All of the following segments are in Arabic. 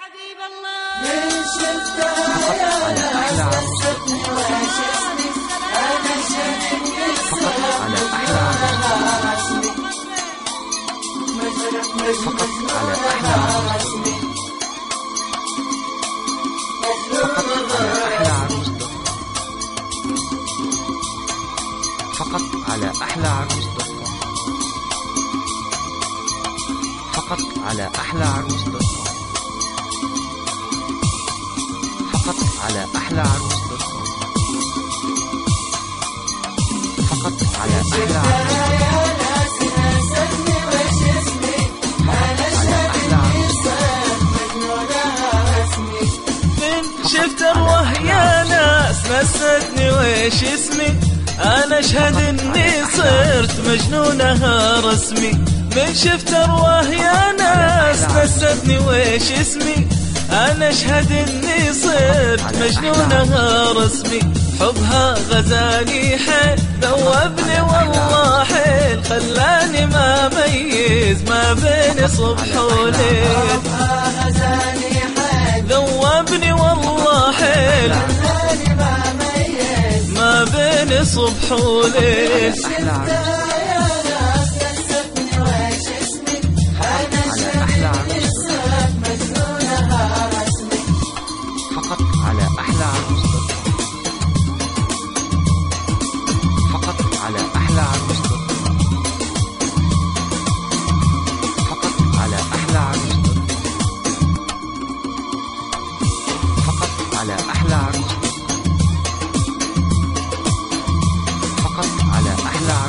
حبيب الله من شفتها يا حسستني وش اسمي أنا شفتني فقط على أحلى عروس فقط على أحلى عروس فقط على أحلى عروس فقط على أحلى عروس فقط على أحلى عروس فقط على أحلى شفت أروح يا ناس نستني وش اسمي أنا أشهد إني صرت مجنونها رسمي من شفت أروح يا ناس نستني وش اسمي أنا أشهد إني صرت مجنونها رسمي حبها غزاني حيل ذوبني والله حيل خلاني ما ميز ما بين صبح وليل ذوبني والله حيل ما بين صبح وليل فقط على أحلى عروس فقط على أحلى عروس فقط على أحلى عروس فقط على أحلى عروس فقط على أحلى عروس فقط على أحلى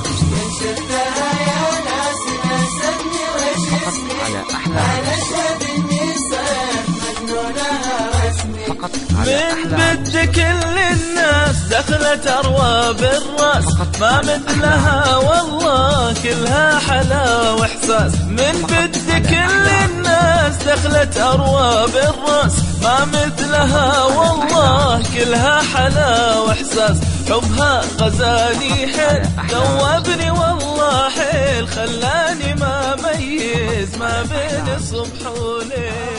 من بد كل الناس دخلت أروى بالراس ما مثلها والله كلها حلا وإحساس من بد كل الناس دخلت أروى بالراس ما مثلها والله كلها حلا وإحساس حبها غزالي حيل ذوبني والله حيل خلاني ما ميز ما بين الصبح وليل